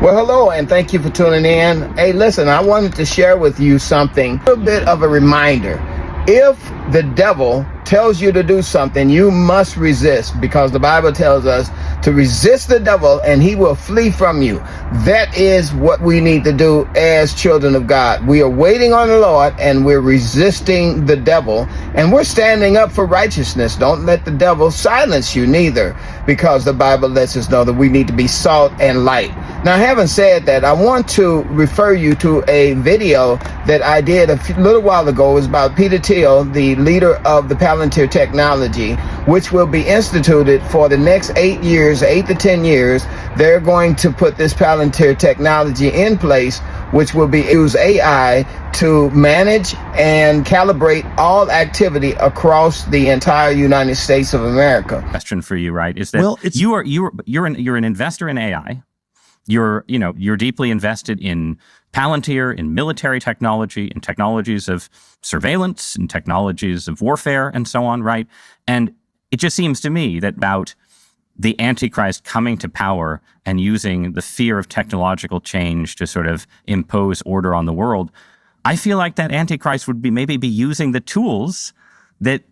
Well, hello, and thank you for tuning in. Hey, listen, I wanted to share with you something, a little bit of a reminder. If the devil tells you to do something, you must resist, because the Bible tells us to resist the devil and he will flee from you. That is what we need to do as children of God. We are waiting on the Lord and we're resisting the devil, and we're standing up for righteousness. Don't let the devil silence you neither, because the Bible lets us know that we need to be salt and light. Now, having said that, I want to refer you to a video that I did a little while ago. It was about Peter Thiel, the leader of the Palantir technology, which will be instituted for the next 8 years, 8 to 10 years. They're going to put this Palantir technology in place, which will be use AI to manage and calibrate all activity across the entire United States of America. Question for you, right? Is that you're an investor in AI. You're deeply invested in Palantir, in military technology, in technologies of surveillance, in technologies of warfare, and so on, right? And it just seems to me that about the Antichrist coming to power and using the fear of technological change to sort of impose order on the world, I feel like that Antichrist would maybe be using the tools that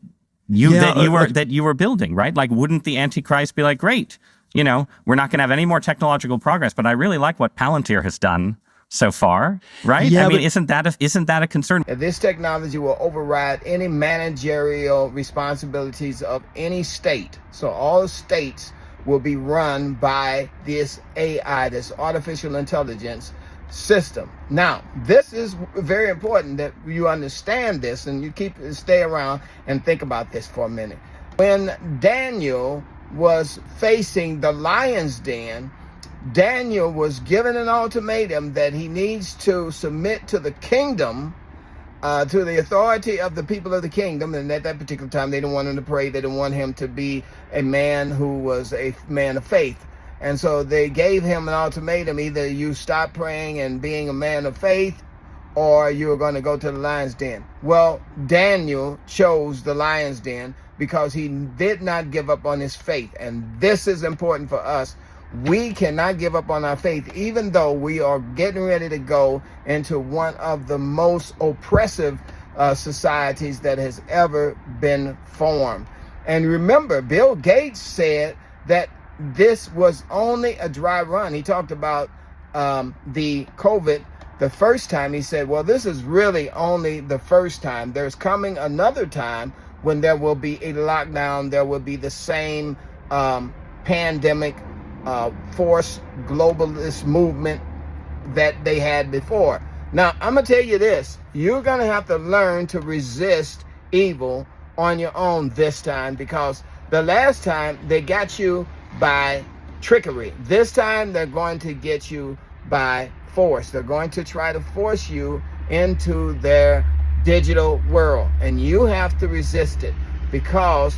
you were building, right? Like, wouldn't the Antichrist be like, great, we're not going to have any more technological progress, but I really like what Palantir has done so far, right? Yeah, isn't that a concern? This technology will override any managerial responsibilities of any state. So all states will be run by this AI, this artificial intelligence system. Now, this is very important that you understand this, and you stay around and think about this for a minute. When Daniel was facing the lion's den, Daniel was given an ultimatum that he needs to submit to the kingdom, to the authority of the people of the kingdom. And at that particular time, they didn't want him to pray. They didn't want him to be a man who was a man of faith. And so they gave him an ultimatum: either you stop praying and being a man of faith, or you're going to go to the lion's den. Well, Daniel chose the lion's den because he did not give up on his faith. And this is important for us. We cannot give up on our faith, even though we are getting ready to go into one of the most oppressive societies that has ever been formed. And remember, Bill Gates said that this was only a dry run. He talked about the COVID the first time. He said, well, this is really only the first time. There's coming another time when there will be a lockdown. There will be the same pandemic force globalist movement that they had before. Now, I'm going to tell you this. You're going to have to learn to resist evil on your own this time, because the last time they got you by trickery. This time they're going to get you by force. They're going to try to force you into their digital world, and you have to resist it because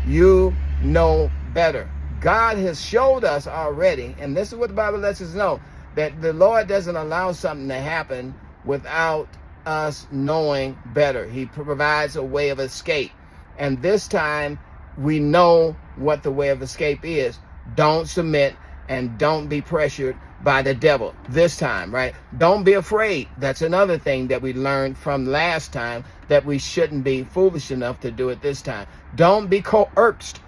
you know better. God has showed us already, and this is what the Bible lets us know, that the Lord doesn't allow something to happen without us knowing better. He provides a way of escape. And this time, we know what the way of escape is. Don't submit and don't be pressured by the devil this time, right? Don't be afraid. That's another thing that we learned from last time, that we shouldn't be foolish enough to do it this time. Don't be coerced.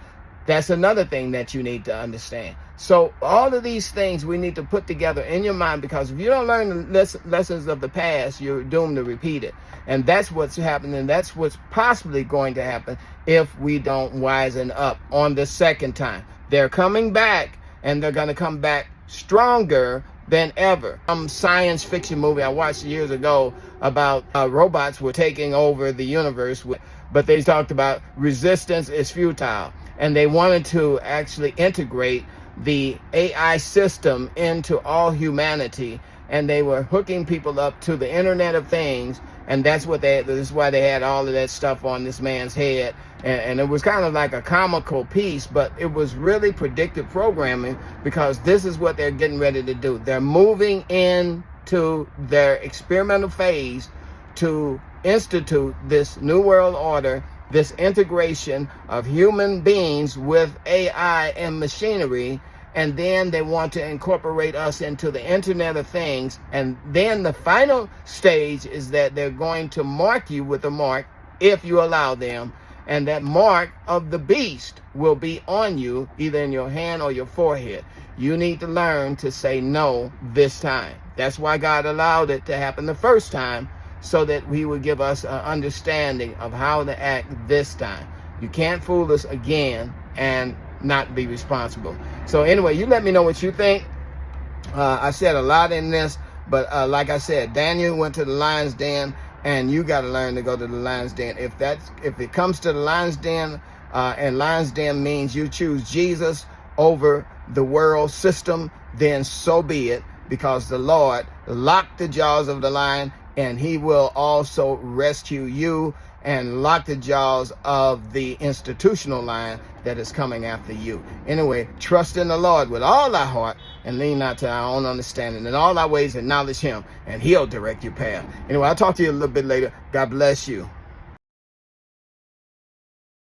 That's another thing that you need to understand. So all of these things we need to put together in your mind, because if you don't learn the lessons of the past, you're doomed to repeat it. And that's what's happening. That's what's possibly going to happen if we don't wisen up on the second time. They're coming back, and they're going to come back stronger than ever. Some science fiction movie I watched years ago about robots were taking over the universe, but they talked about resistance is futile. And they wanted to actually integrate the AI system into all humanity, and they were hooking people up to the Internet of Things, and this is why they had all of that stuff on this man's head, and it was kind of like a comical piece, but it was really predictive programming, because this is what they're getting ready to do. They're moving into their experimental phase to institute this new world order, this integration of human beings with AI and machinery, and then they want to incorporate us into the Internet of Things. And then the final stage is that they're going to mark you with a mark, if you allow them, and that mark of the beast will be on you, either in your hand or your forehead. You need to learn to say no this time. That's why God allowed it to happen the first time, so that He would give us an understanding of how to act this time. You can't fool us again and not be responsible. So anyway, you let me know what you think. I said a lot in this, but like I said, Daniel went to the lion's den, and you got to learn to go to the lion's den. If it comes to the lion's den, and lion's den means you choose Jesus over the world system, then so be it, because the Lord locked the jaws of the lion, and He will also rescue you and lock the jaws of the institutional lion that is coming after you. Anyway, trust in the Lord with all thy heart, and lean not to our own understanding. In all thy ways acknowledge Him, and He'll direct your path. Anyway, I'll talk to you a little bit later. God bless you.